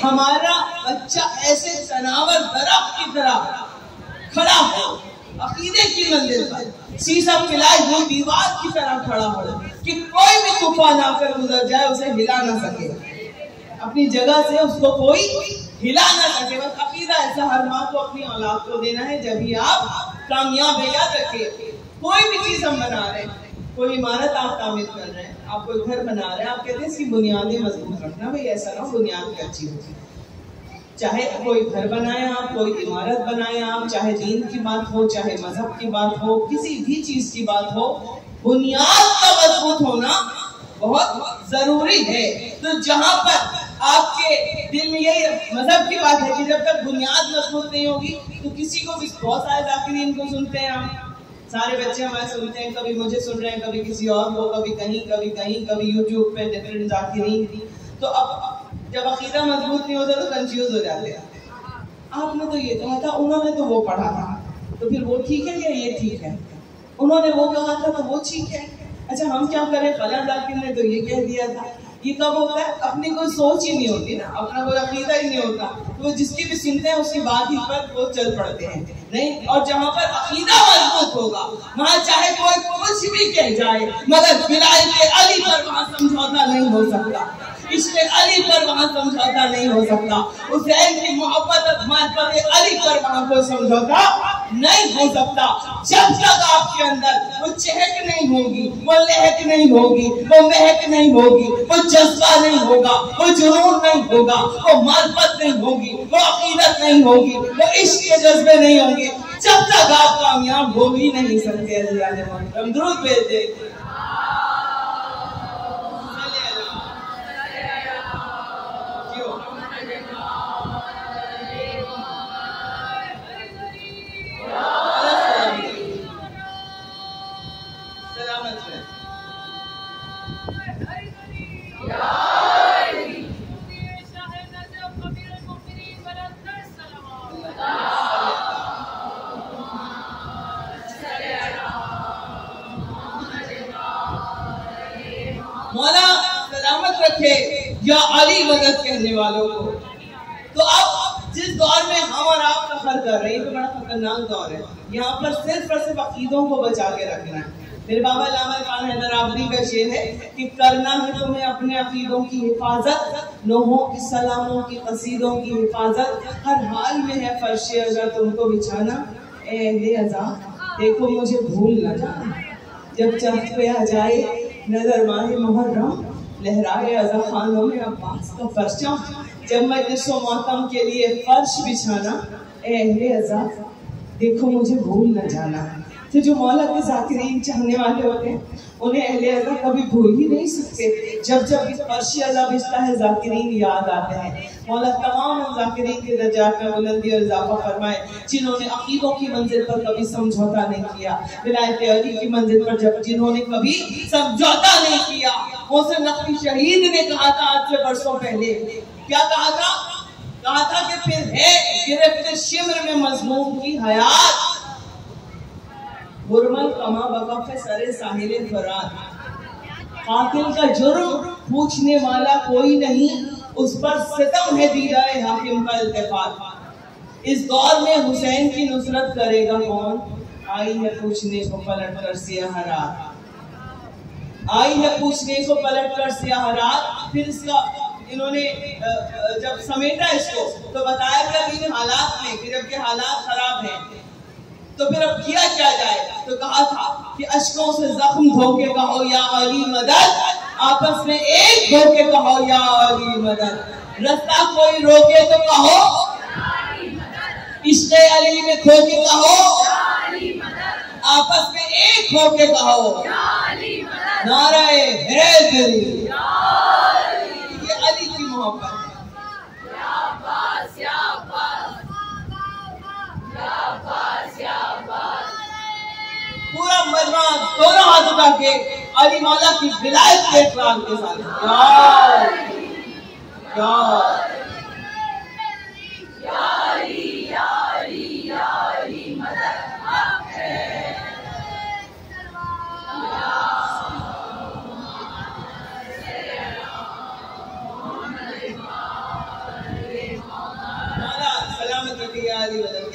ہمارا بچہ ایسے تناور درخت کی طرح کھڑا ہو عقیدے کی منزل پر، سیسم کھلائے ہوئی دیوار کی طرح کھڑا ہو کہ کوئی بھی طوفان آ کر گزر جائے اسے ہلا نہ سکے، اپنی جگہ سے اس کو کوئی ہلا نہ سکے۔ بس عقیدہ ایسا ہر ماں کو اپنی اولاد کو دینا ہے، جبھی آپ کامیاب ہے۔ یاد رکھیے کوئی بھی چیز ہم بنا رہے ہیں، کوئی عمارت آپ تعمیر کر رہے ہیں، آپ کوئی گھر بنا رہے ہیں، آپ کہتے ہیں اس کی بنیادیں مضبوط رکھنا، بھئی ایسا نہ ہو بنیاد کی اچھی ہوتی، چاہے کوئی گھر بنائیں آپ، کوئی عمارت بنائیں آپ، چاہے دین کی بات ہو، چاہے مذہب کی بات ہو، کسی بھی چیز کی بات ہو، بنیاد کا مضبوط ہونا بہت ضروری ہے۔ تو جہاں پر آپ کے دل میں یہی مذہب کی بات ہے کہ جب تک بنیاد مضبوط نہیں ہوگی تو کسی کو بھی، بہت سارے ذاکرین کو سنتے ہیں ہم، سارے بچے ہمارے سنتے ہیں، کبھی مجھے سن رہے ہیں، کبھی کسی اور کو، کبھی کہیں، کبھی یوٹیوب پہ ڈفرینٹ ذاکرین، تو اب جب عقیدہ مضبوط نہیں ہوتا تو کنفیوز ہو جاتے ہیں۔ آپ نے تو یہ کہا تھا، انہوں نے تو وہ پڑھا تھا، تو پھر وہ ٹھیک ہے یا یہ ٹھیک ہے؟ انہوں نے وہ کہا تھا تو وہ ٹھیک ہے، اچھا ہم کیا کریں، فلاں ذاکر نے تو یہ کہہ دیا تھا۔ یہ کب ہوتا ہے؟ اپنی کوئی سوچ ہی نہیں ہوتی نا، اپنا کوئی عقیدہ ہی نہیں ہوتا، تو وہ جس کی بھی سنتے ہیں اس کی بات ہی پر وہ چل پڑتے ہیں۔ نہیں، اور جہاں پر عقیدہ مضبوط ہوگا وہاں چاہے کوئی کچھ بھی کہہ جائے، مگر ولایت علی پر وہاں سمجھوتا نہیں ہو سکتا، عشق علی پر وہاں سمجھوتا نہیں ہو سکتا، حسین کی محبت علی پر وہاں کوئی سمجھوتا نہیں ہو سکتا۔ جب تک آپ کے اندر وہ چہک نہیں ہوگی، وہ لہک نہیں ہوگی، وہ مہک نہیں ہوگی، وہ جذبہ نہیں ہوگا، وہ جنون نہیں ہوگا، وہ معرفت نہیں ہوگی، وہ عقیدت نہیں ہوگی، وہ عشق کے جذبے نہیں ہوں گے، جب تک آپ کامیاب ہو ہی نہیں سکتے۔ درود بھیجے۔ مولا سلامت رکھے یا علی مدد کہنے والوں کو۔ تو اب جس دور میں ہم اور آپ سفر کر رہے ہیں، یہ تو بڑا خطرناک دور ہے، یہاں پر صرف اور صرف عقیدوں کو بچا کے رکھنا ہے۔ میرے بابا علامہ اقبال حیدر آبادی کا شعر ہے کہ کرنا ہے تمہیں اپنے عقیدوں کی حفاظت، نوحوں کی سلاموں کی قصیدوں کی حفاظت، ہر حال میں ہے فرش ازا تم کو بچھانا، اے اہل ازا دیکھو مجھے بھول نہ جانا، جب چرخ پہ آ جائے نظر ماہ محرم، لہرائے ازا خانوں میں عباس کا فرشاں، جب مجلس و ماتم کے لیے فرش بچھانا، اے اہل ازا دیکھو مجھے بھول نہ جانا۔ تو جو مولا کے ذاکرین چاہنے والے ہوتے ہیں انہیں اہل ازا کبھی بھول ہی نہیں سکتے، جب جب اس فرش ازا بچتا ہے ذاکرین یاد آتے ہیں۔ مولا تمام ذاکرین کے درجات میں بلندی اور اضافہ فرمائے، جنہوں نے عقیدوں کی منزل پر کبھی سمجھوتا نہیں کیا، ولایت علی کی منزل پر جنہوں نے کبھی سمجھوتا نہیں کیا۔ محسن نقوی شہید نے کہا تھا آج سے برسوں پہلے، کیا کہا تھا؟ کہا تھا کہ پھر ہے گرفت شمر میں مظلوم کی حیات، برمل کما بکف سر ساحل فرات، قاتل کا جرم پوچھنے والا کوئی نہیں، اس پر ستم ہے دیدہ حاکم کا التفات، اس دور میں حسین کی نصرت کرے گا کون، آئی ہے پوچھنے کو پلٹ کر سیاہ رات، آئی ہے پوچھنے کو پلٹ کر سیاہ رات۔ پھر اس کا انہوں نے جب سمیٹا اس کو تو بتایا کہ اب ان حالات میں کہ جب کہ حالات خراب ہیں تو پھر اب کیا جائے، تو کہا تھا کہ اشکوں سے زخم دھو کے کہو یا علی مدد، آپس میں ایک دھو کے کہو یا علی مدد، رستہ کوئی روکے تو کہو عشق علی میں کھو کے کہو، آپس میں ایک ہو کے کہو نعرہ حیدری، یہ علی کی محبت ہے۔ پورا مجمع دونوں ہاتھ اٹھا کے علی مولا کی ولایت کے اقرار کے ساتھ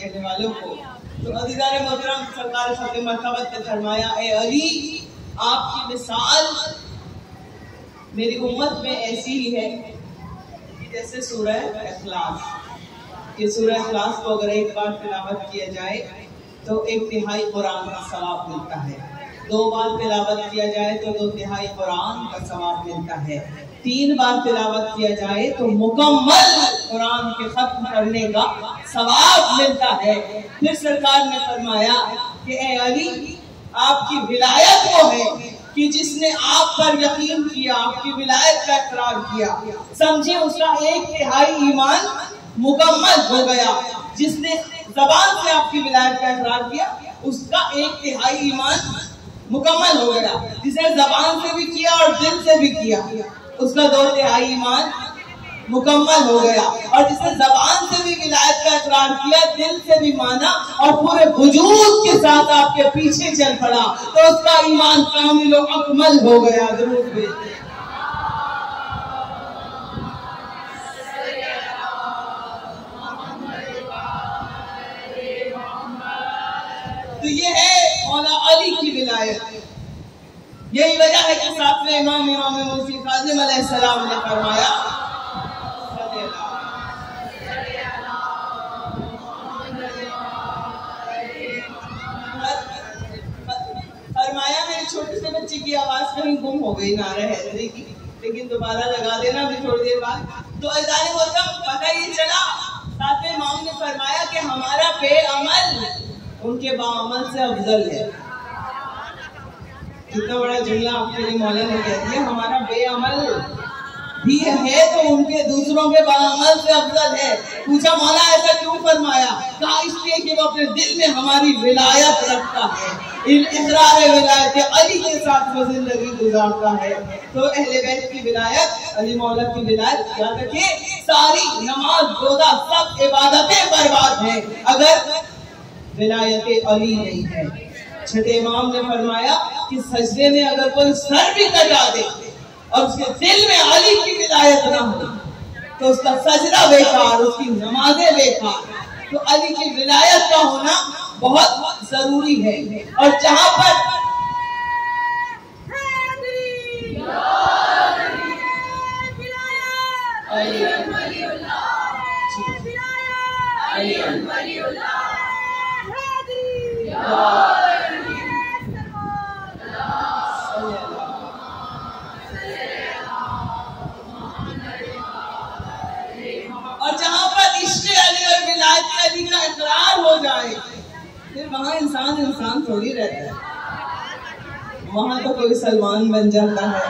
کہنے والوں کو. تو عزیزان محترم سرکار ختم مرتبت نے فرمایا اے علی آپ کی مثال میری امت میں ایسی ہی ہے جیسے سورہ اخلاص. یہ سورہ اخلاص کو اگر ایک بار تلاوت کیا جائے تو 1/3 قرآن کا ثواب ملتا ہے, 2 بار تلاوت کیا جائے تو 2/3 قرآن کا ثواب ملتا ہے, 3 بار تلاوت کیا جائے تو مکمل قرآن کے ختم کرنے کا ثواب ملتا ہے. پھر سرکار نے فرمایا کہ اے علی آپ کی ولایت وہ ہے کہ جس نے آپ پر یقین کیا, آپ کی ولایت کا اقرار کیا, سمجھے اس کا 1/3 ایمان مکمل ہو گیا. جس نے زبان سے آپ کی ولایت کا اقرار کیا اس کا 1/3 ایمان مکمل ہو گیا. جسے زبان سے بھی کیا اور دل سے بھی کیا اس کا 2/3 ایمان مکمل ہو گیا. اور جس نے زبان سے بھی ولایت کا اقرار کیا, دل سے بھی مانا اور پورے وجود کے ساتھ آپ کے پیچھے چل پڑا تو اس کا ایمان کامل و اکمل ہو گیا. درود بھیجتے تو یہ ہے مولا علی کی ولایت. یہی وجہ ہے کہ ساتویں امام موسی کاظم علیہ السلام نے فرمایا میرے چھوٹے سے بچے کی آواز کہیں گم ہو گئی نعرہ حیدری کی, لیکن دوبارہ لگا دینا ابھی تھوڑی دیر بعد. تو عزیزان محترم پتہ یہ چلا ساتویں امام نے فرمایا کہ ہمارا بے عمل ان کے باعمل سے افضل ہے. کتنا بڑا جملہ آپ کے لیے مولا نے کہہ دیا, ہمارا بے عمل بھی ہے تو ان کے دوسروں کے باعمل سے افضل ہے. پوچھا مولا ایسا کیوں فرمایا؟ کہا اس لیے کہ وہ اپنے دل میں ہماری ولایت رکھتا ہے, اقرار ولایت علی کے ساتھ وہ زندگی گزارتا ہے. تو اہل بیت کی ولایت, علی مولا کی ولایت یاد رکھیں, ساری نماز روزہ سب عبادتیں برباد ہیں اگر ولایت علی نہیں ہے. چھٹے امام نے فرمایا کہ سجدے میں اگر کوئی سر بھی کٹا دے اور اس کے دل میں علی کی ولایت نہ ہو تو اس کا سجدہ بیکار, اس کی نمازیں بیکار. تو علی کی ولایت کا ہونا بہت ضروری ہے. اور جہاں پر علی کا اقرار ہو جائے پھر وہاں انسان تھوڑی رہتا ہے. وہاں تو کوئی سلمان بن جاتا ہے,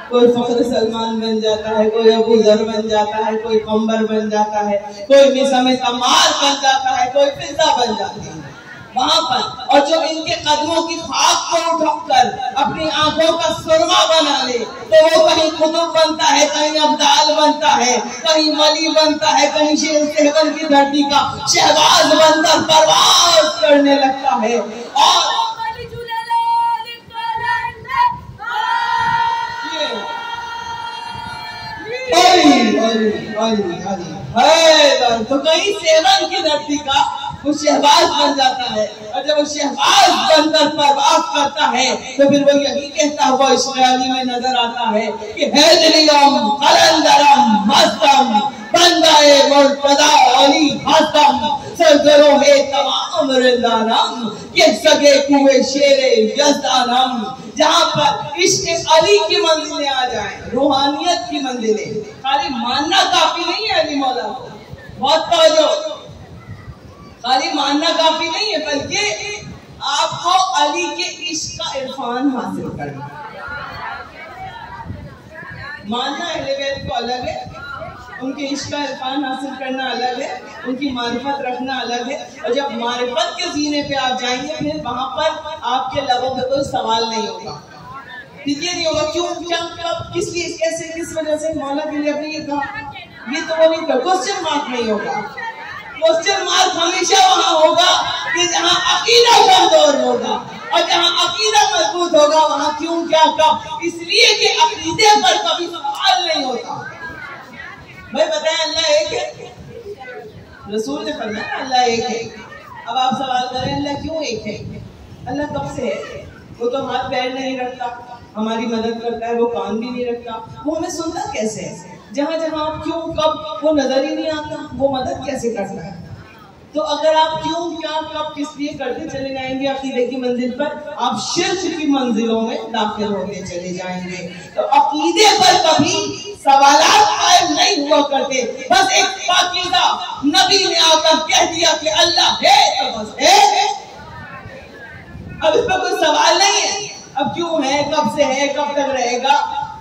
کوئی فخر سلمان بن جاتا ہے, کوئی ابو ذر بن جاتا ہے, کوئی قمبر بن جاتا ہے, کوئی میثم تمار بن جاتا ہے, کوئی فضہ بن جاتی ہے وہاں پر. اور جو ان کے قدموں کی خاک کو اٹھا کر اپنی آنکھوں کا سرما بنا لے تو وہ کہیں قطب بنتا ہے, کہیں ابدال بنتا ہے, کہیں ولی بنتا ہے, کہیں شیر صحبن کی دھرتی کا شہباز بن کر پرواز کرنے لگتا ہے. اور تو کہیں سیون کی دھرتی کا وہ شہباز بن جاتا ہے. اور جب وہ شہباز بن کر پرواز کرتا ہے تو پھر وہ یہی کہتا ہوا عشق علی میں نظر آتا ہے کہ حیدریم قلندرم مستم بندائے مرتضی علی حسم سرگروہ تمام رندانم کہ سگے کوئے شیر یزدانم. جہاں پر عشق علی کی منزلیں آ جائیں, روحانیت کی منزلیں, خالی ماننا کافی نہیں ہے علی مولا کو, بہت توجہ, خالی ماننا کافی نہیں ہے بلکہ آپ کو علی کے عشق کا عرفان حاصل کرنا. ماننا اہل بیت کو الگ ہے, ان کے عشق کا عرفان حاصل کرنا الگ ہے, ان کی معرفت رکھنا الگ ہے. اور جب معرفت کے زینے پہ آپ جائیں گے پھر وہاں پر آپ کے لبوں پہ کوئی سوال نہیں ہوگا, یہ نہیں ہوگا کیوں, کیا, کس لیے, کیسے, کس وجہ سے مولا کے لیے یہ کہا, یہ تو وہ نہیں کہا. کوسچن مارک نہیں ہوگا. کوسچن مارک ہمیشہ وہاں ہوگا کہ جہاں عقیدہ کمزور ہوگا, اور جہاں عقیدہ مضبوط ہوگا وہاں کیوں, کیا, کب, اس لیے کہ عقیدے پر کبھی سوال نہیں ہوتا. بھائی بتائیں اللہ ایک ہے, رسول نے فرمایا اللہ ایک ہے, اب آپ سوال کریں اللہ کیوں ایک ہے؟ اللہ کب سے ہے؟ وہ تو ہاتھ پیر نہیں رکھتا، ہماری مدد کرتا ہے، وہ کان بھی نہیں رکھتا، وہ ہمیں سنتا کیسے ہے؟ جہاں جہاں آپ کیوں کب وہ نظر ہی نہیں آتا، وہ مدد کیسے کرتا ہے؟ تو اگر آپ کیوں کیا کب کس لیے کرتے چلے جائیں گے عقیدے کی منزل پر، آپ شرک کی منزلوں میں داخل ہوتے چلے جائیں گے۔ تو عقیدے پر کبھی سوالات قائم نہیں ہوا کرتے، بس ایک پاکیزہ نبی نے آ کر کہہ دیا کہ اللہ ہے تو بس ہے، اب اس پر کوئی سوال نہیں ہے۔ اب کیوں ہے، کب سے ہے، کب تک رہے گا،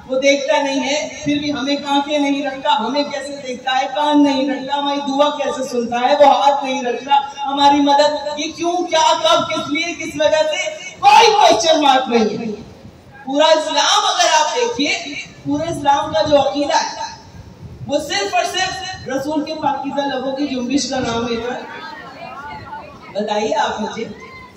وہ دیکھتا نہیں ہے، پھر بھی ہمیں آنکھیں نہیں رکھتا، ہمیں کیسے دیکھتا ہے، کان نہیں رکھتا، ہماری دعا کیسے سنتا ہے، وہ ہاتھ نہیں رکھتا، ہماری مدد، یہ کیوں کیا کب کس لیے کس وجہ سے کوئی کوئسچن مارک نہیں ہے۔ پورا اسلام اگر آپ دیکھیے، پورے اسلام کا جو عقیدہ ہے وہ صرف اور صرف رسول کے پاکیزہ لبوں کی جنبش کا نام ہے۔ بتائیے آپ مجھے،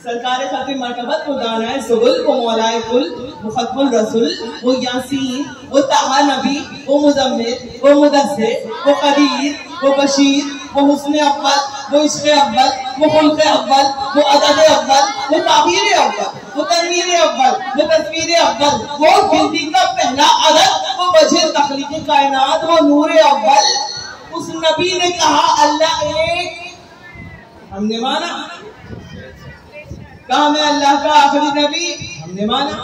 سرکار ختم مرتبت، وہ دانائے سبل، وہ مولائے کل، وہ ختم الرسول، وہ یاسین، وہ طٰہٰ نبی، وہ مزمل، وہ مدثر، وہ قدیر، وہ بشیر، وہ حسن اول، وہ عشق اول، وہ خلق اول، وہ عدد اول، وہ تعبیر اول، وہ تنویر اول، وہ تصویر اول، وہ گنتی کا پہلا عدد، وہ وجہ تخلیق کائنات، وہ نور اول۔ اس نبی نے کہا اللہ ایک، ہم نے مانا۔ کہا میں اللہ کا آخری نبی، ہم نے مانا۔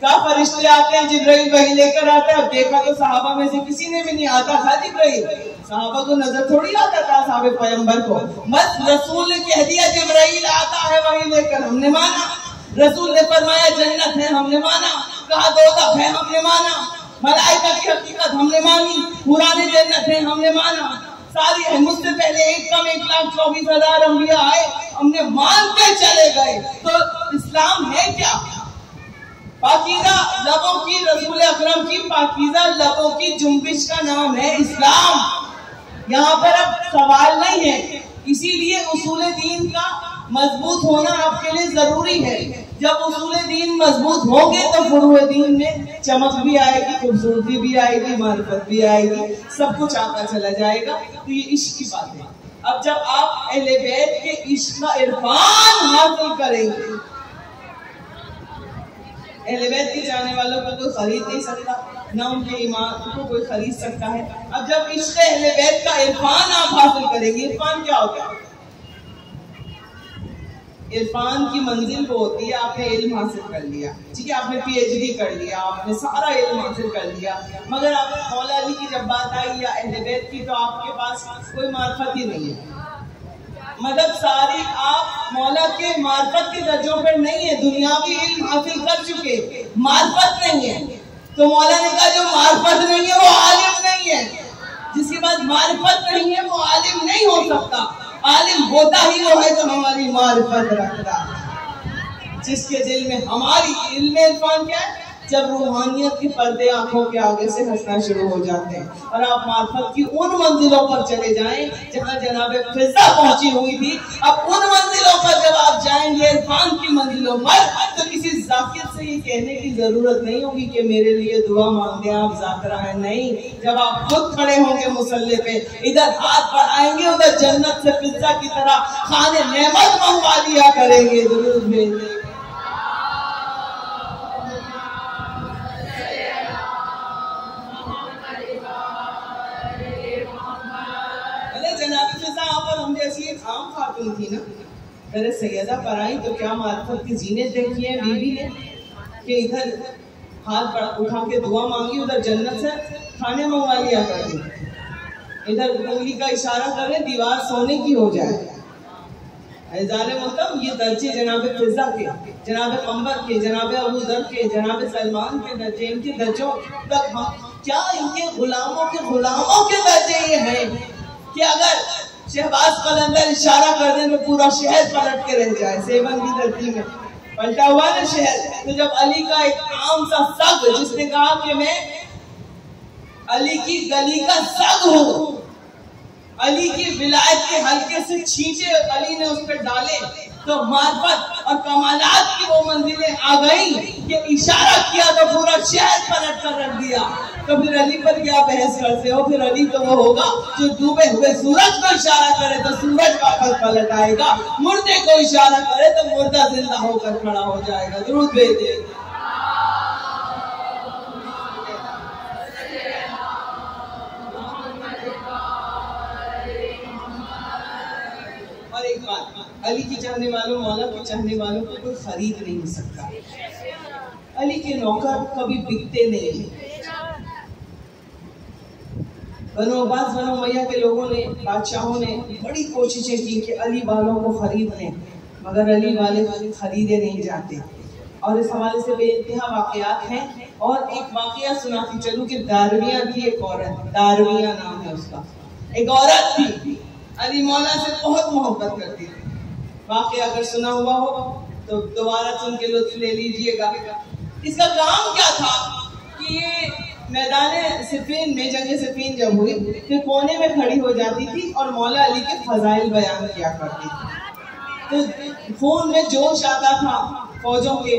کہا فرشتے آتے ہیں، جبرائیل وحی لے کر آتا ہے۔ دیکھا تو صحابہ میں سے کسی نے بھی نہیں آتا تھا جبرائیل، صحابہ کو نظر تھوڑی آتا تھا صحابہ پیغمبر کو، بس رسول نے کہہ دیا جبرائیل آتا ہے وحی لے کر، ہم نے مانا۔ رسول نے فرمایا جنت ہے، ہم نے مانا۔ کہا دوزخ ہے، ہم نے مانا۔ ملائکہ کی حقیقت ہم نے مانی، پرانے جنت ہے، ہم نے مانا۔ ساری ہے، مجھ سے پہلے 1,24,000 انبیاء آئے، ہم نے مان کے چلے گئے۔ تو اسلام ہے کیا؟ پاکیزہ لبوں کی، رسول اکرم کی پاکیزہ لبوں کی جنبش کا نام ہے اسلام۔ یہاں پر اب سوال نہیں ہے، اسی لیے اصول دین کا مضبوط ہونا آپ کے لیے ضروری ہے۔ جب اصول دین مضبوط ہوں گے تو فروع دین میں چمک بھی آئے گی، خوبصورتی بھی آئے گی، معرفت بھی آئے گی، سب کچھ آتا چلا جائے گا۔ تو یہ عشق کی بات ہے۔ اب جب آپ اہل بیت کے عشق کا عرفان حاصل کریں گے، اہل بیت کے جانے والوں کو کوئی خرید نہیں سکتا، نہ ان کے ایمان کو کوئی خرید سکتا ہے۔ اب جب عشق اہل بیت کا عرفان آپ حاصل کریں گے، عرفان کیا ہوتا ہے؟ عرفان کی منزل وہ ہوتی ہے، آپ نے علم حاصل کر لیا، ٹھیک ہے، آپ نے پی ایچ ڈی کر لیا، آپ نے سارا علم حاصل کر لیا، مگر آپ مولا علی کی جب بات آئی یا اہل بیت کی تو آپ کے پاس کوئی معرفت ہی نہیں ہے۔ مطلب ساری آپ مولا کے معرفت کے درجوں پر نہیں ہے، دنیاوی علم حاصل کر چکے، معرفت نہیں ہے۔ تو مولا نے کہا جو معرفت نہیں ہے وہ عالم نہیں ہے، جس کے پاس معرفت نہیں ہے وہ عالم نہیں ہو سکتا۔ عالم ہوتا ہی وہ ہے جو ہماری معرفت رکھتا ہے، جس کے دل میں ہماری علم عرفان کیا ہے، جب روحانیت کے پردے آنکھوں کے آگے سے ہنسنا شروع ہو جاتے ہیں اور آپ معرفت کی ان منزلوں پر چلے جائیں جہاں جناب فضا پہنچی ہوئی تھی۔ اب ان منزلوں پر جب آپ جائیں گے، عرفان کی منزلوں پر، تو کسی ذاکر سے یہ کہنے کی ضرورت نہیں ہوگی کہ میرے لیے دعا مانگ دیں، آپ ذاکرہ ہیں، نہیں۔ جب آپ خود کھڑے ہوں گے مصلی پہ، ادھر ہاتھ بڑھائیں گے، ادھر جنت سے فضا کی طرح کھانے نعمت منگوا لیا کریں گے، درود بھیج دیں۔ ہم جیسی ایک عام خاتون تھی نا، میرے سیدہ پر آئی تو کیا معرفت کی زینت دیکھی ہے بیوی نے کہ ادھر ہاتھ اٹھا کے دعا مانگی، ادھر جنت سے کھانے منگوا لیا کرتی، ادھر انگلی کا اشارہ کرے دیوار سونے کی ہو جائے۔ اعزاز محترم، یہ درجے جناب فضا کے، جناب قمبر کے، جناب ابو ذر کے، جناب سلمان کے درجے، ان کے درجوں تک ہم کیا، ان کے غلاموں کے درجے یہ ہیں کہ اگر شہباز قلندر اشارہ کر دیں تو پورا شہر پلٹ کے رہ جائے۔ سیون کی دھرتی میں پلٹا ہوا نا شہر، تو جب علی کا ایک عام سا سگ، جس نے کہا کہ میں علی کی گلی کا سگ ہوں، علی کی ولایت کے حلقے سے چھینچے علی نے اس پہ ڈالے، تو معرفت اور کمالات کی وہ منزلیں آ گئیں کہ اشارہ کیا تو پورا شہر پلٹ کر رکھ دیا۔ تو پھر علی پر کیا بحث کرتے ہو؟ پھر علی تو وہ ہوگا جو ڈوبے ہوئے سورج کو اشارہ کرے تو سورج واپس پلٹ آئے گا، مردے کو اشارہ کرے تو مردہ زندہ ہو کر کھڑا ہو جائے گا۔ درود بھیجے۔ اور ایک بات، علی کی چاہنے والوں، مولا کے چاہنے والوں کو کوئی خرید نہیں سکتا۔ علی کے نوکر کبھی بکتے نہیں ہیں۔ بنو عباس بنو امیہ کے لوگوں نے، بادشاہوں نے بڑی کوششیں کی کہ علی والوں کو خرید لیں، مگر علی والے خریدے نہیں جاتے۔ اور اس حوالے سے بے انتہا واقعات ہیں، اور ایک واقعہ سناتی چلوں کہ دارویہ تھی ایک عورت، دارویہ نام ہے اس کا، ایک عورت تھی، علی مولا سے بہت محبت کرتی تھی۔ واقعہ اگر سنا ہوا ہو تو دوبارہ سن کے لطف لے لیجئے گا۔ اس کا کام کیا تھا کہ یہ میدان صفین میں، جنگ صفین جب ہوئی پھر کونے میں کھڑی ہو جاتی تھی اور مولا علی کے فضائل بیان کیا کرتی تھی۔ تو خون میں جوش آتا تھا، فوجوں کے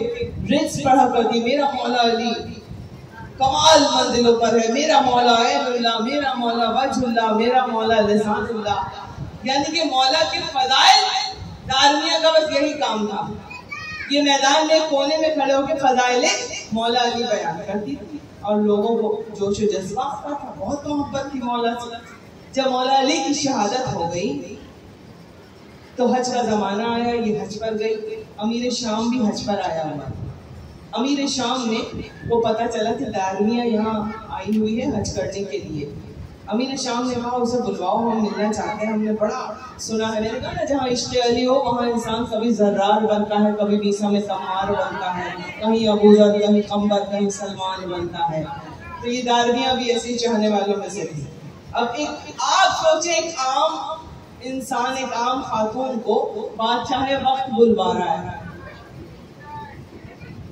رٹس پڑھا کرتی، میرا مولا علی کمال منزلوں پر ہے، میرا مولا عین اللہ، میرا مولا وجہ اللہ، میرا مولا لسان اللہ، یعنی کہ مولا کے فضائل۔ دارمیہ کا بس یہی کام تھا، یہ میدان میں کونے میں کھڑے ہو کے فضائل مولا علی بیان کرتی تھی، اور لوگوں کو جوش و جذبہ آتا تھا، بہت محبت تھی مولا سے۔ جب مولا علی کی شہادت ہو گئی تو حج کا زمانہ آیا، یہ حج پر گئی، امیر شام بھی حج پر آیا ہوا۔ امیر شام میں وہ پتہ چلا کہ دارمیہ یہاں آئی ہوئی ہے حج کرنے کے لیے۔ امیر شام نے کہا اسے بلواؤ، ہم ملنا چاہتے ہیں، ہم نے بڑا سنا ہے۔ میں نے کہا نا جہاں عشق علی ہو وہاں انسان کبھی ذرار بنتا ہے، کبھی بیسا میں سمار بنتا ہے، کہیں ابو ذر، کہیں قمبر، کہیں سلمان بنتا ہے۔ تو یہ دارمیہ بھی ایسے چاہنے والوں میں سے تھی۔ اب آپ سوچیں، ایک عام انسان، ایک عام خاتون کو بادشاہ وقت بلوا رہا ہے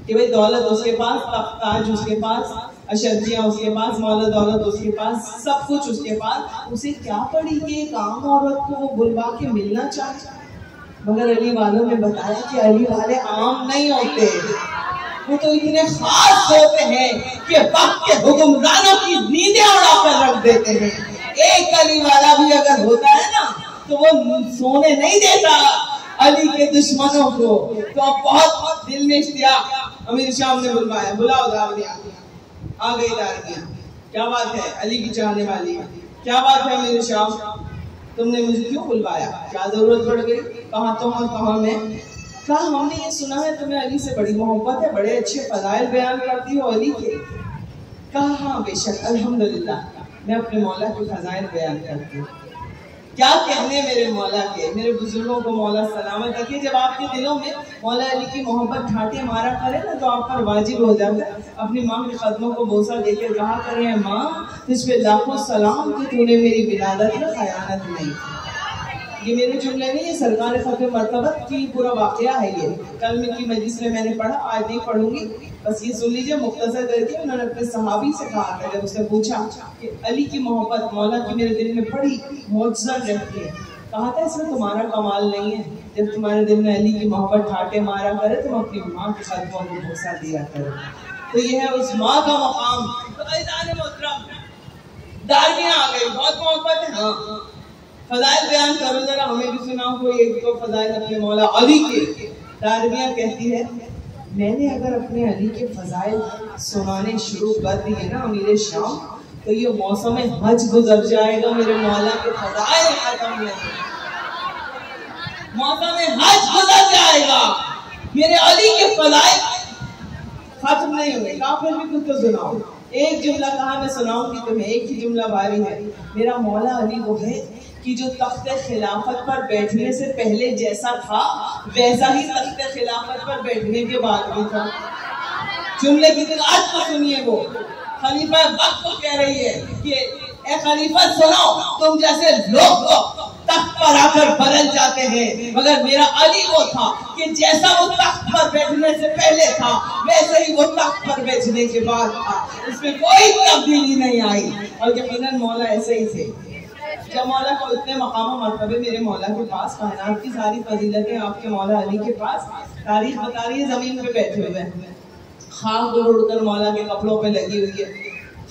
کہ بھئی دولت اس کے پاس، تخت تاج اس کے پاس، اشرفیاں اس کے پاس، مولا دولت اس کے پاس، سب کچھ اس کے پاس، اسے کیا پڑی کہ ایک عام عورت کو وہ بلوا کے ملنا چاہتا۔ مگر علی والوں نے بتایا کہ علی والے عام نہیں ہوتے، وہ تو اتنے خاص ہوتے ہیں کہ وقت کے حکمرانوں کی نیندیں اڑا کر رکھ دیتے ہیں۔ ایک علی والا بھی اگر ہوتا ہے نا تو وہ سونے نہیں دیتا علی کے دشمنوں کو۔ تو اب بہت دل میں اشتیاق، امیر شام نے بلوایا، بلاؤ دارمیہ۔ آ گئی دارمیہ، کیا بات ہے علی کی چاہنے والی، کیا بات ہے امیر شام، تم نے مجھے کیوں بلوایا، کیا ضرورت پڑ گئی، کہاں تم اور کہاں میں؟ کہا ہم نے یہ سنا ہے تمہیں علی سے بڑی محبت ہے، بڑے اچھے فضائل بیان کرتی ہو علی کے۔ کہا ہاں بے شک الحمدللہ میں اپنے مولا کے فضائل بیان کرتی ہوں۔ کیا کہنے میرے مولا کے، میرے بزرگوں کو مولا سلامت رکھے۔ جب آپ کے دلوں میں مولا علی کی محبت ڈھانٹے مارا کرے نا تو آپ پر واجب ہو جاتا ہے اپنی ماں کے قدموں کو بوسہ دے کے کہا کریں ماں تجھ پہ لاکھوں سلام کہ تو نے میری ولادت میں خیانت نہیں۔ یہ میرے جملے نہیں، یہ سرکار ختم مرتبت کی پورا واقعہ ہے۔ یہ کل میں کی مجلس میں نے پڑھا، آج نہیں پڑھوں گی، بس یہ سن لیجئے مختصر کر کے۔ انہوں نے اپنے صحابی سے کہا تھا جب اس نے پوچھا کہ علی کی محبت مولا کی میرے دل میں بڑی معجزہ رہتی ہے، کہا تھا اس میں تمہارا کمال نہیں ہے، جب تمہارے دل میں علی کی محبت ڈھانٹے مارا کرے تم اپنی ماں کے قدموں کو بوسہ دیا کرو۔ تو یہ ہے اس ماں کا مقام۔ تو عزیزان محترم دارمیہ آ گئی، بہت محبت ہے، ہاں فضائل بیان کرو ذرا، ہمیں بھی سناؤ کوئی ایک دو فضائل اپنے مولا علی کے۔ دارمیہ کہتی ہے میں نے اگر اپنے علی کے فضائل سنانے شروع کر دیے نا امیر شام تو یہ موسم حج گزر جائے گا، میرے مولا کے فضائل ختم نہیں، موسم حج گزر جائے گا، میرے علی کے فضائل ختم نہیں ہوئے۔ کہا پھر بھی کچھ تو سناؤ۔ ایک جملہ کہا میں سناؤں گی تمہیں، ایک ہی جملہ باری ہے۔ میرا مولا علی وہ ہے کہ جو تخت خلافت پر بیٹھنے سے پہلے جیسا تھا ویسا ہی تخت خلافت پر بیٹھنے کے بعد بھی تھا۔ جملے کی دقت کو سنیے، وہ خلیفہ وقت کو کہہ رہی ہے کہ اے خلیفہ سنو، تم جیسے لوگ تخت پر آ کر بدل جاتے ہیں، مگر میرا علی وہ تھا کہ جیسا وہ تخت پر بیٹھنے سے پہلے تھا ویسے ہی وہ تخت پر بیٹھنے کے بعد تھا، اس میں کوئی تبدیلی نہیں آئی۔ اور یقیناً مولا ایسے ہی تھے۔ جب مولا کو اتنے مقام و مرتبے میرے مولا کے پاس، کائنات کی ساری فضیلتیں آپ کے مولا علی کے پاس، تاریخ بتا رہی ہے زمین پہ بیٹھے ہوئے ہیں، خاک اڑ کر مولا کے کپڑوں پہ لگی ہوئی ہے،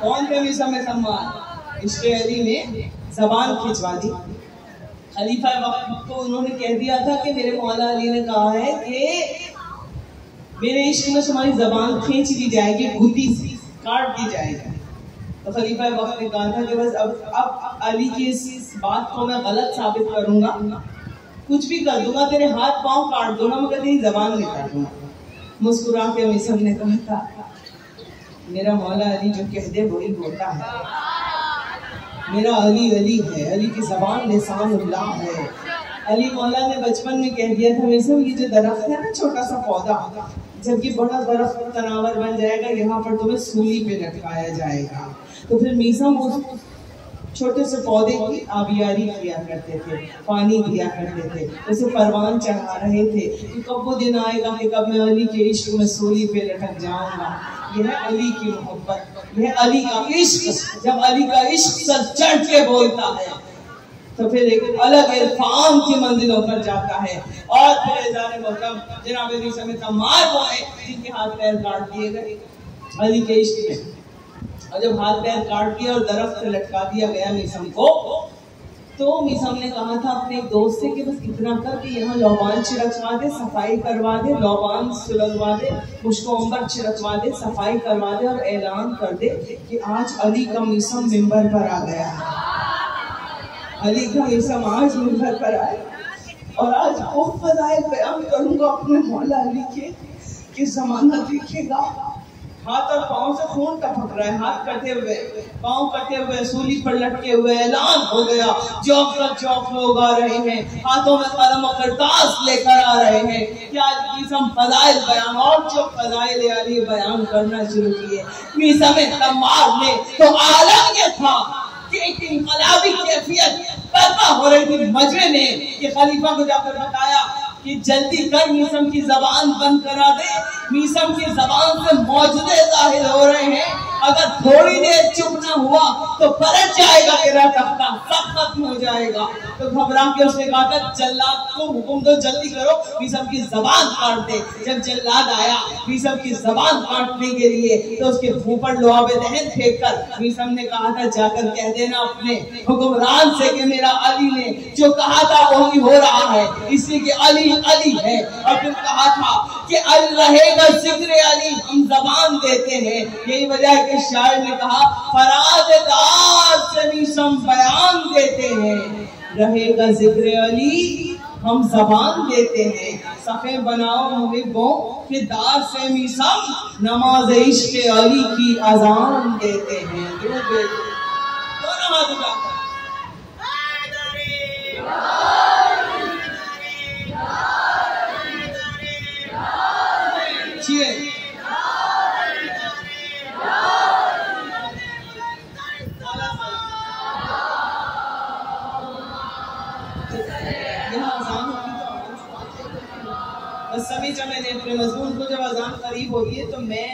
کون تھے میثم تمار؟ عشق علی نے زبان کھنچوا دی. خلیفہ وقت کو انہوں نے کہہ دیا تھا کہ میرے مولا علی نے کہا ہے کہ میرے عشق میں تمہاری زبان کھینچ دی جائے گی، گھتی سے کاٹ دی جائے گی. تو خلیفہ وقت نے کہا تھا کہ بس اب علی کی اس بات کو میں غلط ثابت کروں گا، کچھ بھی کر دوں گا، تیرے ہاتھ پاؤں کاٹ دوں گا مگر تیری زبان نہیں کاٹوں گا. مسکرا کے میثم نے کہا تھا میرا مولا علی جو کہہ دے وہی ہوتا ہے. میرا علی علی ہے، علی کی زبان لسان اللہ ہے. علی مولا نے بچپن میں کہہ دیا تھا میثم یہ جو درخت ہے نا چھوٹا سا پودا، جب یہ بڑا درخت تناور بن جائے گا یہاں پر تمہیں سولی پہ لٹکایا جائے گا. تو پھر میثم اس چھوٹے سے پودے کی آبیاری کیا کرتے تھے، پانی دیا کرتے تھے، اسے پروان چڑھا رہے تھے کہ کب وہ دن آئے گا کہ کب میں علی کے عشق میں سولی پہ لٹک جاؤں گا. یہ ہے علی کی محبت، یہ ہے علی کا عشق. جب علی کا عشق سر چڑھ کے بولتا ہے تو پھر ایک الگ عرفان کی منزلوں پر جاتا ہے. اور پھر اعزاز محترم جناب میثم تمار وہ ہیں جن کے ہاتھ پیر کاٹ دیے گئے علی کے عشق میں. اور جب ہاتھ پیر کاٹ دیا اور درخت سے لٹکا دیا گیا میثم کو، تو میثم نے کہا تھا اپنے ایک دوست سے کہ بس اتنا کر کہ یہاں لوبان چھڑکوا دے، صفائی کروا دے، لوبان سلگوا دے، مشک و عنبر چھڑکوا دے، صفائی کروا دے اور اعلان کر دے کہ آج علی کا میثم منبر پر آ گیا ہے. علی کا میثم آج منبر پر آئے اور آج وہ فضائل بیان کروں گا اپنے مولا علی کے کہ زمانہ دیکھے گا. ہاتھ اور پاؤں سے خون ٹپک رہا ہے، ہاتھ کٹے ہوئے، پاؤں کٹے ہوئے، سولی پر لٹکے ہوئے. اعلان ہو گیا، چوک پر چوک لوگ آ رہے ہیں، ہاتھوں میں قلم و کرتاس لے کر آ رہے ہیں کہ آج میثم فضائل بیان اور جو فضائل علی بیان کرنا شروع کیے. میثم تمار نے تو عالم یہ تھا کہ ایک انقلابی کیفیت برپا ہو رہی تھی مجمع میں کہ خلیفہ کو جا کر بتایا کہ جلدی کر میثم کی زبان بند کرا دے. میثم کی زبان سے معجزے ظاہر ہو رہے ہیں، اگر تھوڑی دیر چپ نہ ہوا تو پلٹ جائے گا تیرا تختہ، سب ختم ہو جائے گا. تو گھبرا کے اس نے کہا تھا جلاد کو حکم دو جلدی کرو میثم کی زبان کاٹ دے. جب جلاد آیا میثم کی زبان کاٹنے کے لیے تو اس کے منہ پر لعاب دہن پھینک کر میثم نے کہا تھا جا کر کہہ دینا اپنے حکمران سے کہ میرا علی نے جو کہا تھا وہی ہو رہا ہے، اس لیے کہ علی علی ہے. اور پھر کہا تھا کہ رہے گا ذکر علی، ہم زبان دیتے ہیں. یہی وجہ ہے کہ شاعر نے کہا فراز دار سے میثم بیان دیتے ہیں، رہے گا ذکر علی ہم زبان دیتے ہیں. صفیں بناؤ محبوں کہ دار سے میثم نماز عشق علی کی اذان دیتے ہیں. دونوں ہاتھ اٹھا کر سمیچا میں نے اپنے مضمون کو جب اذان قریب ہوتی ہے تو میں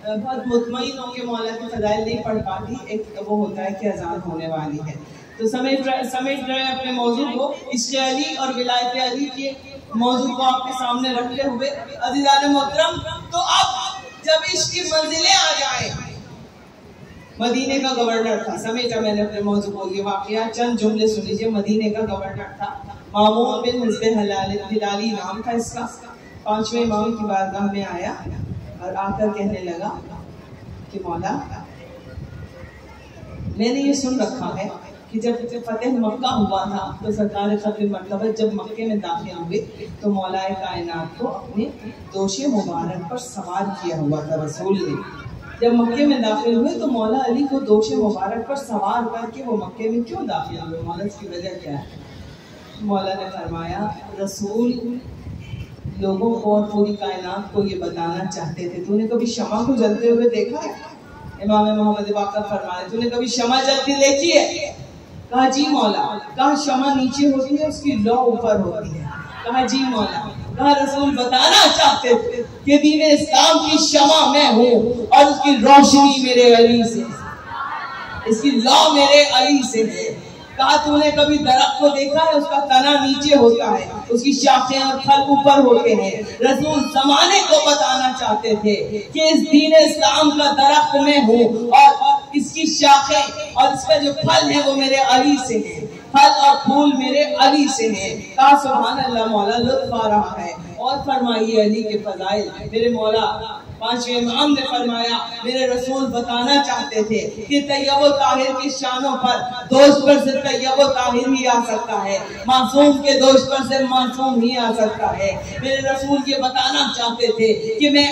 بہت مطمئن ہوں کہ مولا کی فضائل نہیں پڑھ پاتی. ایک وہ ہوتا ہے کہ اذان ہونے والی ہے تو سمیٹ رہے اپنے موضوع کو. عشق علی اور ولایت علی کے موضوع کو آپ کے سامنے رکھتے ہوئے عزیزان محترم، تو اب جب عشق کی منزلیں آ جائیں، مدینے کا گورنر تھا، سمیٹا میں نے اپنے موضوع کو، یہ واقعہ چند جملے سن لیجیے. مدینے کا گورنر تھا، مامون بن حزب ہلالی نام تھا اس کا. 5ویں امام کی بارگاہ میں آیا اور آ کر کہنے لگا کہ مولا میں نے یہ سن رکھا ہے کہ جب فتح مکہ ہوا تھا تو سرکار خاتم مرتبہ جب مکے میں داخل ہوئے تو مولا کائنات کو اپنے دوش مبارک پر سوار کیا ہوا تھا رسول نے. جب مکے میں داخل ہوئے تو مولا علی کو دوش مبارک پر سوار کر کے وہ مکے میں کیوں داخل ہوئے، مولا اس کی وجہ کیا ہے؟ مولا نے فرمایا رسول لوگوں کو اور پوری کائنات کو یہ بتانا چاہتے تھے. تو نے کبھی شمع کو جلتے ہوئے دیکھا ہے؟ امام محمد باقر فرمائے تو نے کبھی شمع جلتی دیکھی ہے؟ کہا جی مولا. کہا شمع نیچے ہوتی ہے، اس کی لو اوپر ہوتی ہے. کہا جی مولا. کہا رسول بتانا چاہتے تھے کہ دین اسلام کی شمع میں ہوں اور اس کی روشنی میرے علی سے، اس کی لو میرے علی سے ہے. کہا تو نے کبھی درخت کو دیکھا ہے؟ اس کا تنا نیچے ہوتا ہے، اس کی شاخیں اور پھل اوپر ہوتے ہیں. رسول زمانے کو بتانا چاہتے تھے کہ اس دین اسلام کا درخت میں ہوں اور اس کی شاخیں اور اس کا جو پھل ہے وہ میرے علی سے ہے، پھل اور پھول میرے علی سے ہیں۔ کہا سبحان اللہ، مولا لطف آ رہا ہے۔ اور فرمائیے علی کے فضائل، میرے مولا پانچویں امام نے فرمایا میرے رسول بتانا چاہتے تھے کہ طیب و طاہر کی شانوں پر دوست پر سے طیب و طاہر ہی آ سکتا ہے، معصوم کے دوست پر سے معصوم ہی آ سکتا ہے۔ میرے رسول یہ بتانا چاہتے تھے کہ میں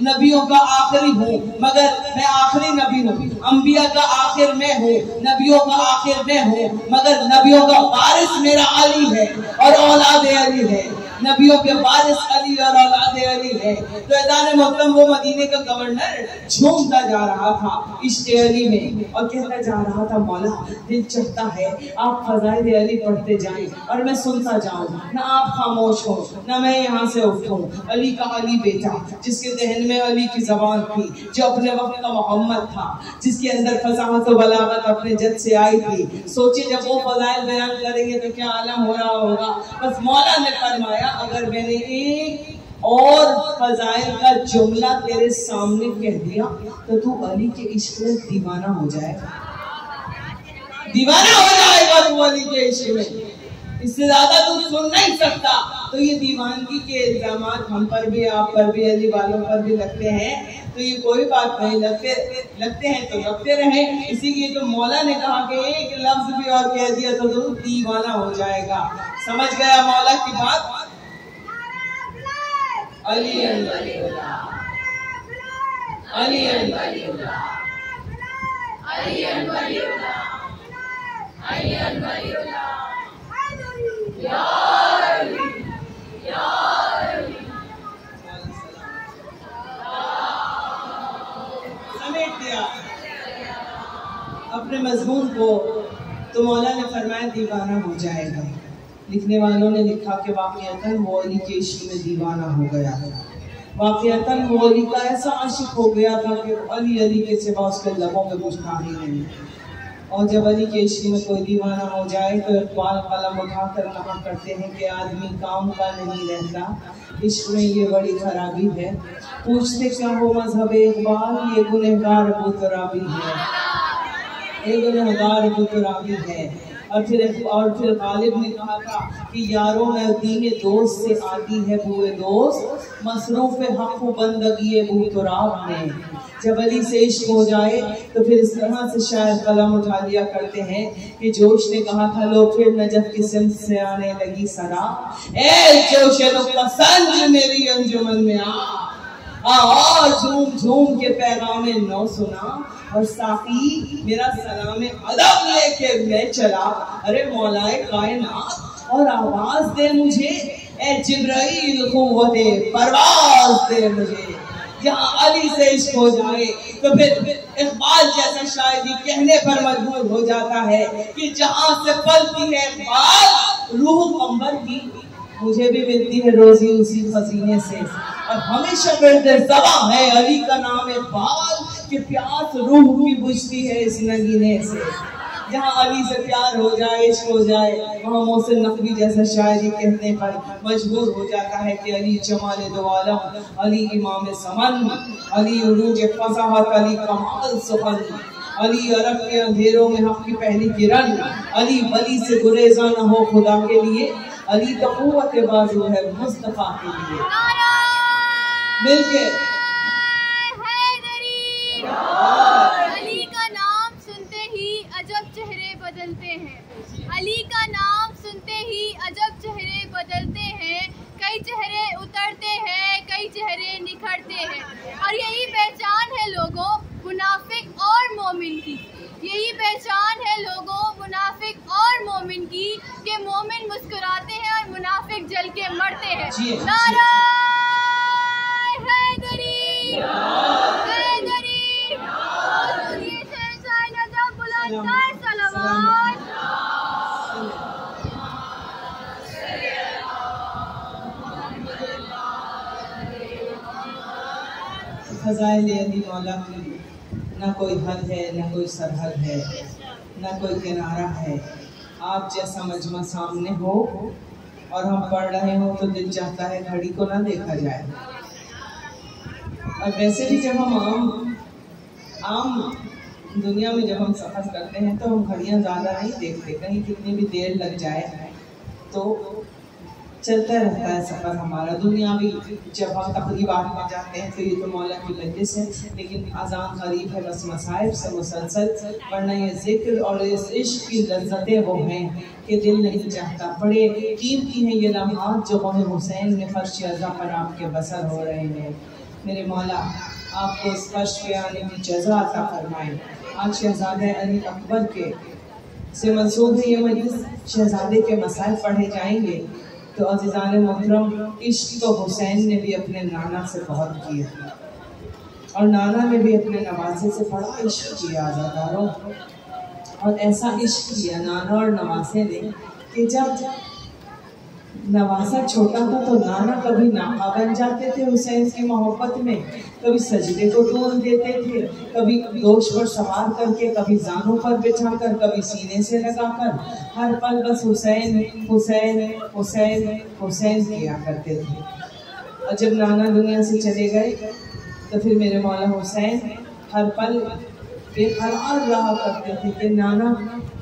نبیوں کا آخری ہوں مگر میں آخری نبی ہوں، انبیاء کا آخر میں ہوں، نبیوں کا آخر میں ہوں، مگر نبیوں کا وارث میرا علی ہے اور اولاد علی ہے، نبیوں کے وارث علی اور اولاد علی ہے۔ تو اذان محترم وہ مدینے کا گورنر جھومتا جا رہا تھا عشق علی میں اور کہتا جا رہا تھا مولا دل چاہتا ہے آپ فضائل علی پڑھتے جائیں اور میں سنتا جاؤں، نہ آپ خاموش ہو نہ میں یہاں سے اٹھوں۔ علی کا علی بیٹا جس کے ذہن میں علی کی زبان تھی، جو اپنے وقت کا محمد تھا، جس کے اندر فصاحت و بلاغت اپنے جد سے آئی تھی، سوچے جب وہ فضائل بیان کریں گے تو کیا عالم ہو رہا ہوگا۔ بس مولا نے فرمایا اگر میں نے ایک اور فضائل کا جملہ تیرے سامنے کہہ دیا تو تو علی کے عشق میں دیوانہ ہو جائے گا، دیوانہ ہو جائے گا تو علی کے عشق میں، اس سے زیادہ تو سن نہیں سکتا۔ تو یہ دیوانگی کے الزامات ہم پر بھی آپ پر بھی علی والوں پر بھی لگتے ہیں، تو یہ کوئی بات نہیں، لگتے ہیں تو لگتے رہیں۔ اسی لیے تو مولا نے کہا کہ ایک لفظ بھی اور کہہ دیا تو دیوانہ ہو جائے گا۔ سمجھ گیا مولا کی بات؟ علی علی علی علی سمیٹ دیا اپنے مضمون کو، تو مولا نے فرمایا دیوانہ ہو جائے گا۔ لکھنے والوں نے لکھا کہ واقعتاً وہ علی کے عشق میں دیوانہ ہو گیا، واقعتاً وہ علی کا ایسا عاشق ہو گیا تھا کہ علی علی کے سوا اس کے لبوں پہ کچھ تھا ہی نہیں۔ اور جب علی کے عشق میں کوئی دیوانہ ہو جائے تو اقبال قلم اٹھا کر کہا کرتے ہیں کہ آدمی کام کا نہیں رہتا، عشق میں یہ بڑی خرابی ہے، پوچھتے کیا ہو مذہب اقبال، یہ گنہگار ابو ترابی ہے، یہ گنہگار ابو ترابی ہے۔ اور پھر غالب نے کہا تھا کہ یاروں میں دین دوست سے آتی ہے بوئے دوست، مصروف حق و بندگی ابو تراب میں۔ جب علی سے عشق ہو جائے تو پھر اس طرح سے شاید قلم اٹھا لیا کرتے ہیں کہ جوش نے کہا تھا لو پھر نجف کی سمت سے آنے لگی صدا، اے جوش نقطہ سنج میری انجمن میں اور جھوم جھوم کے پیغام نو سنا، اور ساقی میرا سلام ادب لے کے میں چلا، ارے مولائے کائنات اور آواز دے مجھے، اے جبرائیل قوت پرواز دے مجھے۔ جہاں علی سے عشق ہو جائے تو پھر اقبال جیسا شاعری کہنے پر مجبور ہو جاتا ہے کہ جہاں سے پلتی ہے اقبال روح قمر کی، مجھے بھی ملتی ہے روزی اسی خزینے سے، اور ہمیشہ پڑھتے زباں ہے علی کا نام اقبال کہ پیاس روح کی بجھتی ہے اس نگینے سے۔ جہاں علی سے پیار ہو جائے، عشق ہو جائے، وہاں محسن نقوی جیسا شاعری کہنے پر مجبور ہو جاتا ہے کہ علی جمال دو عالم، علی امام زمن، علی عروج فصاحت، علی کمال سخن، علی عرب کے اندھیروں میں حق کی پہلی کرن، علی ولی سے گریزاں نہ ہو خدا کے لیے، علی تو قوت بازو ہے مصطفیٰ کے لیے۔ مل کے علی کا نام سنتے ہی عجب چہرے بدلتے ہیں، علی کا نام سنتے ہی عجب چہرے بدلتے ہیں، کئی چہرے اترتے ہیں، کئی چہرے نکھرتے ہیں، اور یہی پہچان ہے لوگوں منافق اور مومن کی، یہی پہچان ہے لوگوں منافق اور مومن کی کہ مومن مسکراتے ہیں اور منافق جل کے مرتے ہیں۔ نعرہ حیدری حیدری، حضور شہنشاہ نجف بلند تر صلوات۔ فضائل علی مولا کی نہ کوئی حد ہے، نہ کوئی سرحد ہے، نہ کوئی کنارہ ہے۔ آپ جیسا مجمع سامنے ہو اور ہم پڑھ رہے ہوں تو دل چاہتا ہے گھڑی کو نہ دیکھا جائے۔ اور ویسے بھی جب ہم عام دنیا میں جب ہم سفر کرتے ہیں تو ہم گھڑیاں زیادہ نہیں دیکھتے، کہیں کتنی بھی دیر لگ جائے تو چلتا رہتا ہے سفر ہمارا دنیاوی۔ جب ہم تقریبات میں جاتے ہیں تو یہ تو مولا کی مجلس ہے، لیکن اذان قریب ہے، بس مصائب سے مسلسل، ورنہ یہ ذکر اور اس عشق کی لذتیں وہ ہیں کہ دل نہیں چاہتا۔ بڑے قیمتی ہیں یہ لمحات جو غم حسین میں فرش عزا پر آپ کے بسر ہو رہے ہیں۔ میرے مولا آپ کو اس فرش پہ آنے کی جزا عطا فرمائے۔ آج شہزادہ علی اکبر کے سے منسوب ہے یہ مجلس، شہزادے کے مسائل پڑھے جائیں گے تو عزیزان محترم، عشق تو حسین نے بھی اپنے نانا سے بہت کیا اور نانا نے بھی اپنے نواسے سے بڑا عشق کیا عزاداروں، اور ایسا عشق کیا نانا اور نواسے نے کہ جب نواسا چھوٹا تھا تو نانا کبھی ناقا بن جاتے تھے حسین کی محبت میں، کبھی سجدے کو ٹول دیتے تھے، کبھی دوش پر سوار کر کے، کبھی زانوں پر بچھا کر، کبھی سینے سے لگا کر، ہر پل بس حسین حسین حسین حسین کیا کرتے تھے۔ اور جب نانا دنیا سے چلے گئے تو پھر میرے مولا حسین ہر پل بے قرار رہا کرتے تھے کہ نانا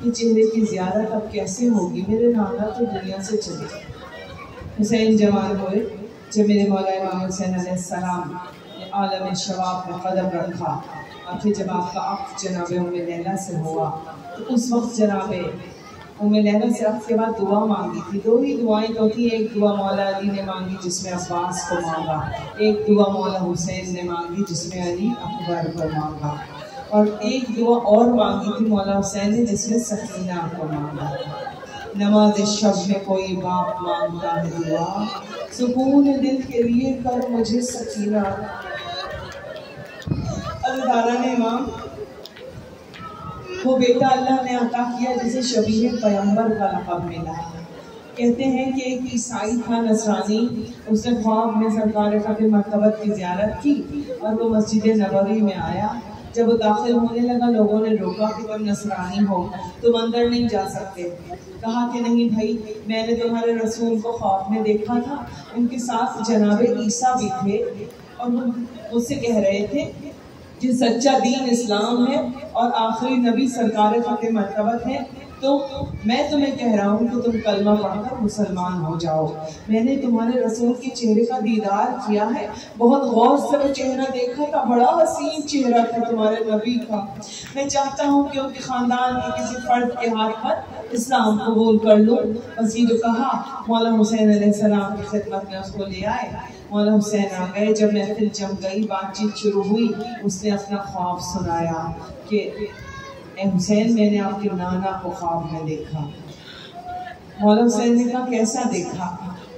کے چہرے کی زیارت اب کیسے ہوگی، میرے نانا تو دنیا سے چلے گئے۔ حسین جوان ہوئے جب میرے مولا امام حسین علیہ السلام نے عالم شباب میں قدم رکھا، اور پھر جب آپ کا عقد جناب ام لیلہ سے ہوا تو اس وقت جناب ام لیلہ سے عقد کے بعد دعا مانگی تھی۔ دو ہی دعائیں تو تھی، ایک دعا مولا علی نے مانگی جس میں عباس کو مانگا، ایک دعا مولا حسین نے مانگی جس میں علی اکبر کو مانگا، اور ایک دعا اور مانگی تھی مولا حسین نے جس میں سکینہ کو مانگا۔ نماز شب میں کوئی باپ مانگتا ہے دعا، سکون دل کے لیے کر مجھے سکینہ۔ عزیزان امام، وہ بیٹا اللہ نے عطا کیا جسے شبیہ پیغمبر کا لقب ملا۔ کہتے ہیں کہ ایک عیسائی تھا نصرانی، اس نے خواب میں سرکار ختم مرتبت کی زیارت کی اور وہ مسجد نبوی میں آیا۔ جب وہ داخل ہونے لگا لوگوں نے روکا کہ تم نصرانی ہو، تم اندر نہیں جا سکتے۔ کہا کہ نہیں بھائی، میں نے تمہارے رسول کو خواب میں دیکھا تھا، ان کے ساتھ جناب عیسیٰ بھی تھے، اور وہ مجھ سے کہہ رہے تھے کہ سچا دین اسلام ہے اور آخری نبی سرکار ختم مرتبت ہے، تو میں تمہیں کہہ رہا ہوں کہ تم کلمہ پڑھ کر مسلمان ہو جاؤ۔ میں نے تمہارے رسول کے چہرے کا دیدار کیا ہے، بہت غور سے وہ چہرہ دیکھا تھا، بڑا حسین چہرہ تھا تمہارے نبی کا۔ میں چاہتا ہوں کہ ان کے خاندان کے کسی فرد کے ہاتھ پر اسلام قبول کر لوں۔ بس یہ جو کہا مولا حسین علیہ السلام کی خدمت میں اس کو لے آئے۔ مولا حسین آ گئے، جب محفل جم گئی، بات چیت شروع ہوئی، اس نے اپنا خواب سنایا کہ اے حسین، میں نے آپ کے نانا کو خواب میں دیکھا۔ مولا حسین نے کہا کیسا دیکھا؟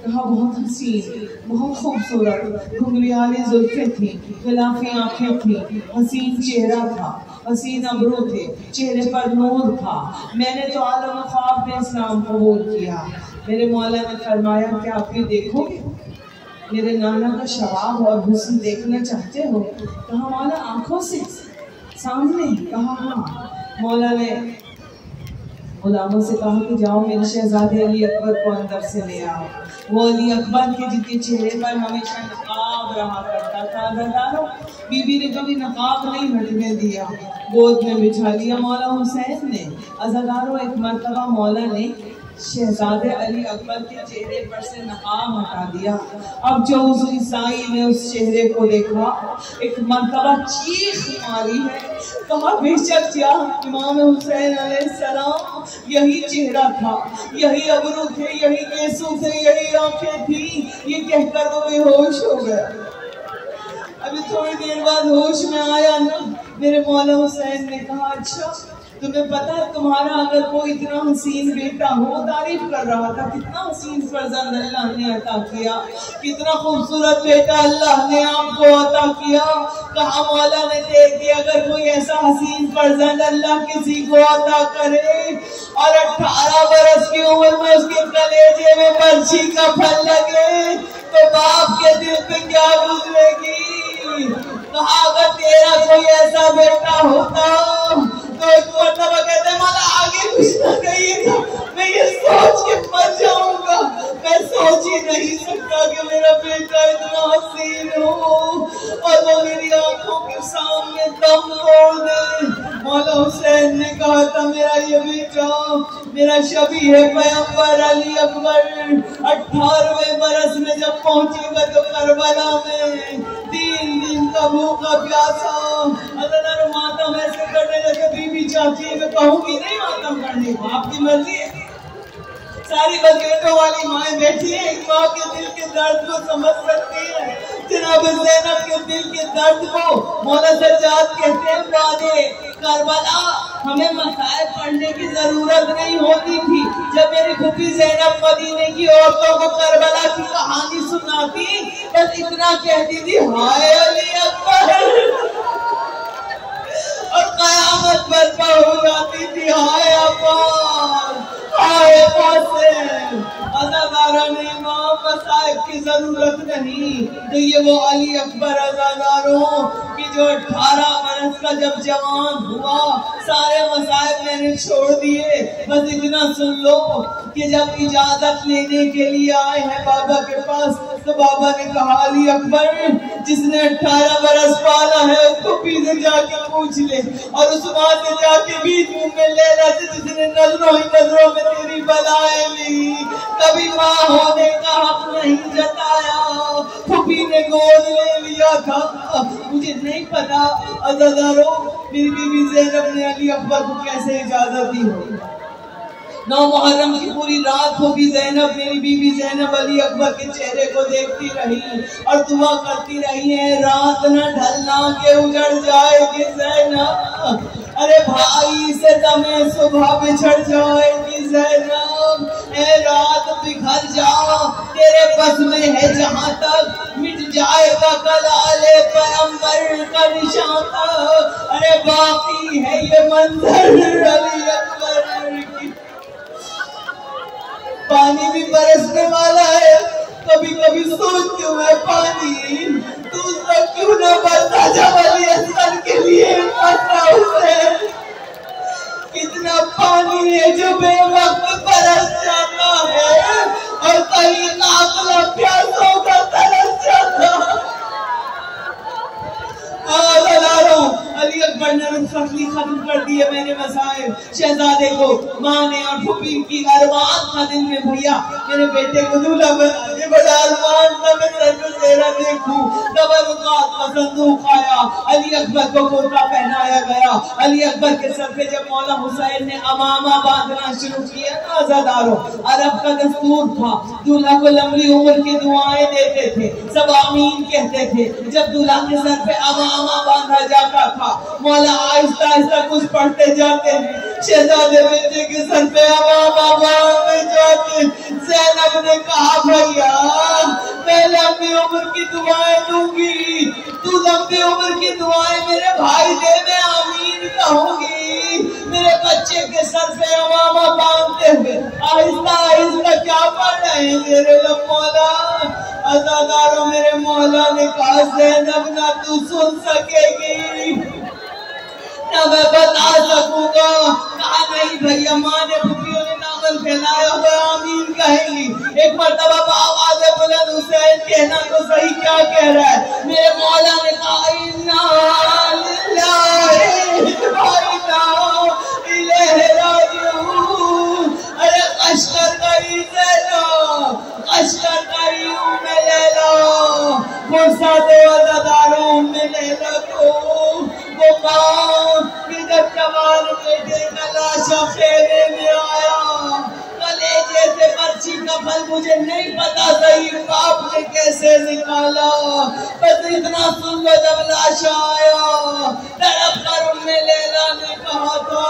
کہا بہت حسین، بہت خوبصورت، گھنگریالی زلفیں تھیں، غلافی آنکھیں تھیں، حسین چہرہ تھا، حسین ابرو تھے، چہرے پر نور تھا۔ میں نے تو عالم خواب میں اسلام قبول کیا۔ میرے مولا نے فرمایا کہ آپ بھی دیکھو گے، میرے نانا کا شباب اور حسن دیکھنا چاہتے ہو؟ کہا مولا آنکھوں سے سامنے؟ کہا ہاں۔ مولا نے غلاموں سے کہا کہ جاؤ میرے شہزادے علی اکبر کو اندر سے لے آؤ۔ وہ علی اکبر کے جن کے چہرے پر ہمیشہ نقاب رہا کرتا تھا، عزاداروں بی بی نے کبھی نقاب نہیں ہٹنے دیا، گود میں بٹھا لیا مولا حسین نے۔ عزاداروں ایک مرتبہ مولا نے شہزادے علی اکبر کے چہرے پر سے نقاب ہٹا دیا۔ اب جو اس عیسائی نے اس چہرے کو دیکھا، ایک مرتبہ چیخ ماری ہے، کہا بے شک کیا امام حسین علیہ السلام یہی چہرہ تھا، یہی ابرو تھے، یہی کیسو تھے، یہی آنکھیں تھی۔ یہ کہہ کر وہ بے ہوش ہو گیا۔ ابھی تھوڑی دیر بعد ہوش میں آیا نا، میرے مولا حسین نے کہا اچھا تمہیں پتا ہے تمہارا اگر کوئی اتنا حسین بیٹا ہو، تعریف کر رہا تھا کتنا حسین فرزند اللہ نے عطا کیا، کتنا خوبصورت بیٹا اللہ نے آپ کو عطا کیا۔ کہا مولا نے دیکھ دیا اگر کوئی ایسا حسین فرزند اللہ کسی کو عطا کرے اور 18 برس کی عمر میں اس کے کلیجے میں برچھی کا پھل لگے تو باپ کے دل پہ کیا گزرے گی۔ کہا اگر تیرا کوئی ایسا بیٹا ہوتا تو ایک مرتبہ کہتے ہیں مولا آگے کچھ نہ کہیے گا، میں یہ سوچ کے مر جاؤں گا، میں سوچ ہی نہیں سکتا کہ میرا بیٹا اتنا حسین ہو اور وہ میری آنکھوں کے سامنے دم توڑ دے۔ مولا حسین نے کہا تھا میرا یہ بیٹا میرا شبیہ ہے پیغمبر علی اکبر 18ویں برس میں جب پہنچے گا تو کربلا میں 3 دن کا بھوکا پیاسا اللہ ماتم ایسے کرنے لگے بی بی چاچی میں کہوں گی نہیں ماتم کرنے کو آپ کی مرضی ہے ساری بچوں والی مائیں بیٹھی ہیں ایک ماں کے دل کے درد کو سمجھ سکتی ہے جناب زینب کے دل کے درد کو مولا سجاد کہتے ہیں وعدے کربلا ہمیں مسائل پڑھنے کی ضرورت نہیں ہوتی تھی جب میری پھوپھی زینب مدینے کی عورتوں کو کربلا کی کہانی سناتی بس اتنا کہتی تھی ہائے علی اکبر اور قیامت برپا ہو جاتی تھی ہائے عباس ہائے قاسم عزادارہ نے امام مصائب کی ضرورت نہیں تو یہ وہ علی اکبر عزاداروں کہ جو 18 برس کا جب جوان ہوا سارے مصائب میں نے چھوڑ دیے بس اتنا سن لو کہ جب اجازت لینے کے لیے آئے ہیں بابا کے پاس تو بابا نے کہا علی اکبر جس نے 18 برس پالا ہے اس کو پیچھے جا کے پوچھ لے اور اس ماں سے جا کے بیچ میں لیلا سے جس نے نظروں ہی نظروں میں تیری بلائیں لی کبھی ماں ہونے کا حق نہیں جتایا پھوپھی نے گود لے لیا تھا مجھے نہیں پتا عزاداروں میری بیوی زینب نے علی اکبر کو کیسے اجازت دی ہو 9 محرم کی پوری رات ہوگی زینب میری بیوی زینب علی اکبر کے چہرے کو دیکھتی رہی اور دعا کرتی رہی ہے رات نہ ڈھلنا کہ اجڑ جائے گی زینب ارے بھائی سے دمیں صبح بچھڑ جائے گی زینب اے رات بکھر جا تیرے بس میں ہے جہاں تک مٹ جائے گا کلالے پیغمبر کا نشان ارے باقی ہے یہ منظر علی اکبر کی پانی بھی برسنے والا ہے کبھی کبھی سوچتی ہوں میں پانی دوسرا کیوں نہ برتا جب علی اکبر کے لیے حسین کتنا پانی ہے جو بے وقت برس جاتا ہے اور کہیں قافلہ پیاسوں کا ترس جاتا علی اکبر نے رخصتی ختم کر دیے میرے مسائل شہزادے کو ماں نے اور پھوپھی کی ارمان کا دن میں بھیا میرے بیٹے کو دولہا بنا یہ بڑا ارمان تھا میں سر کو تیرا دیکھوں تبرکات کا صندوق آیا علی اکبر کو کرتا پہنایا گیا علی اکبر کے سر پہ جب مولا حسین نے امامہ باندھنا شروع کیا عزاداروں عرب کا دستور تھا دولہا کو لمبی عمر کی دعائیں دیتے تھے سب آمین کہتے تھے جب دولہا کے سر پہ امامہ باندھا جاتا تھا مولا آہستہ آہستہ کچھ پڑھتے جاتے ہیں شہزادے بیٹے کے سر پہ امامہ باندھے جاتے زینب نے کہا بھیا میں لمبی عمر کی دعائیں دوں گی تو لمبی عمر کی دعائیں میرے بھائی دے میں آمین کہوں گی میرے بچے کے سر پہ امامہ باندھتے ہوئے آہستہ آہستہ کیا پڑھ رہے ہیں میرے لب مولا عزاداروں میرے مولا نے کہا زینب نہ تو سن سکے گی نہ میں بتا سکوں گا کہا نہیں بھیا ماں نے پھوپھیوں نے ناول پھیلایا ہوا آمین کہیں گی ایک مرتبہ بآواز بلند حسین کہنا تو صحیح کیا کہہ رہا ہے میرے مولا نے کہا اِنَّا لِلَّهِ وَإِنَّا إِلَيْهِ رَاجِعُونَ ارے قشقر گئی زینب قشقر گئی لیلا فرصت عزاداروں میں لیلا کو وہ ماں کہ جب جوان بیٹے کا لاشا خیمے میں آیا کلیجے سے مرچی کا پھل مجھے نہیں پتا صحیح باپ نے کیسے نکالا بس اتنا سن لو جب لاشا آیا تڑپ کر لیلا نے کہا تھا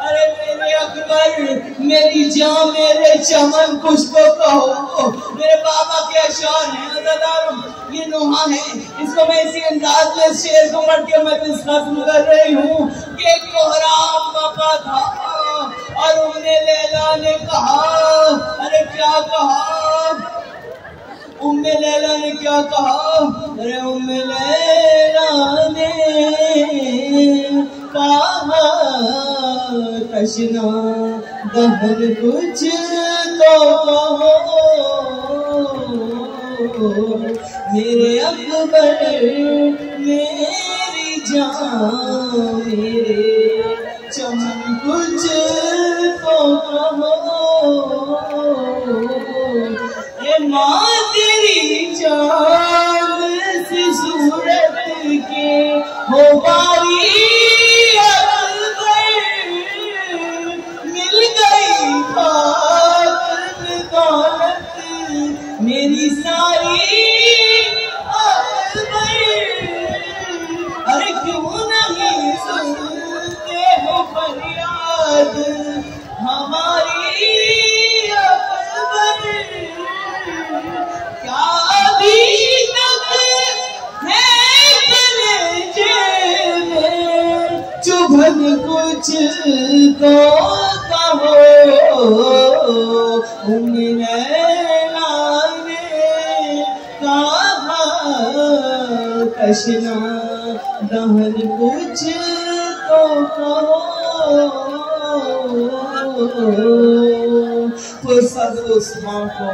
ارے میرے اکبر میری جان میرے چمن کچھ تو کہو میرے بابا کے اشعار ہیں عزاداروں یہ نوحہ ہے اس کو میں اسی انداز میں شعر کو پڑھ کے میں ختم کر رہی ہوں کہ ایک کوہرام موقع تھا اور لیلا نے کہا ارے کیا کہا لیلا نے کیا کہا ارے لیلا نے کہا تشنا دہر کچھ تو میرے اکبر میری جان میرے چمن کچھ تو کہو، اے ماں تیری چاند سی صورت کے ہو باری مل گئی خاطر دولت میری ساری ارے کیوں نہیں سنتے ہو فریاد ہماری اکبر، کیا ابھی تک ہے کلیجے میں چبھن کچھ تو کہو، نینا نے کہا کشنا دہن کچھ تو کہو۔ فرصت اس ماں کو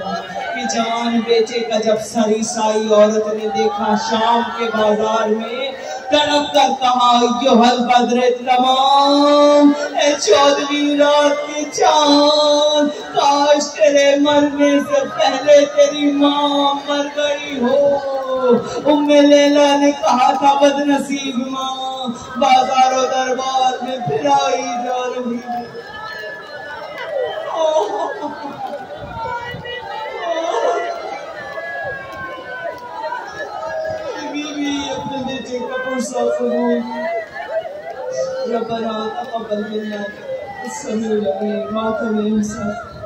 کہ جان بیٹے کا جب سریسائی عورت نے دیکھا شام کے بازار میں، تڑپ کر کہا یوہل بدر تمام، اے 14ویں رات کے چاند، کاش تیرے مرنے سے پہلے تیری ماں مر گئی ہو۔ ام لیلا نے کہا تھا بد نصیب ماں بازار و دربار میں پھرائی جا رہی ہے۔ اپنے بیٹے کا پرسا قبول ربنا تقبل منا السمیع العلیم ماتم انصاف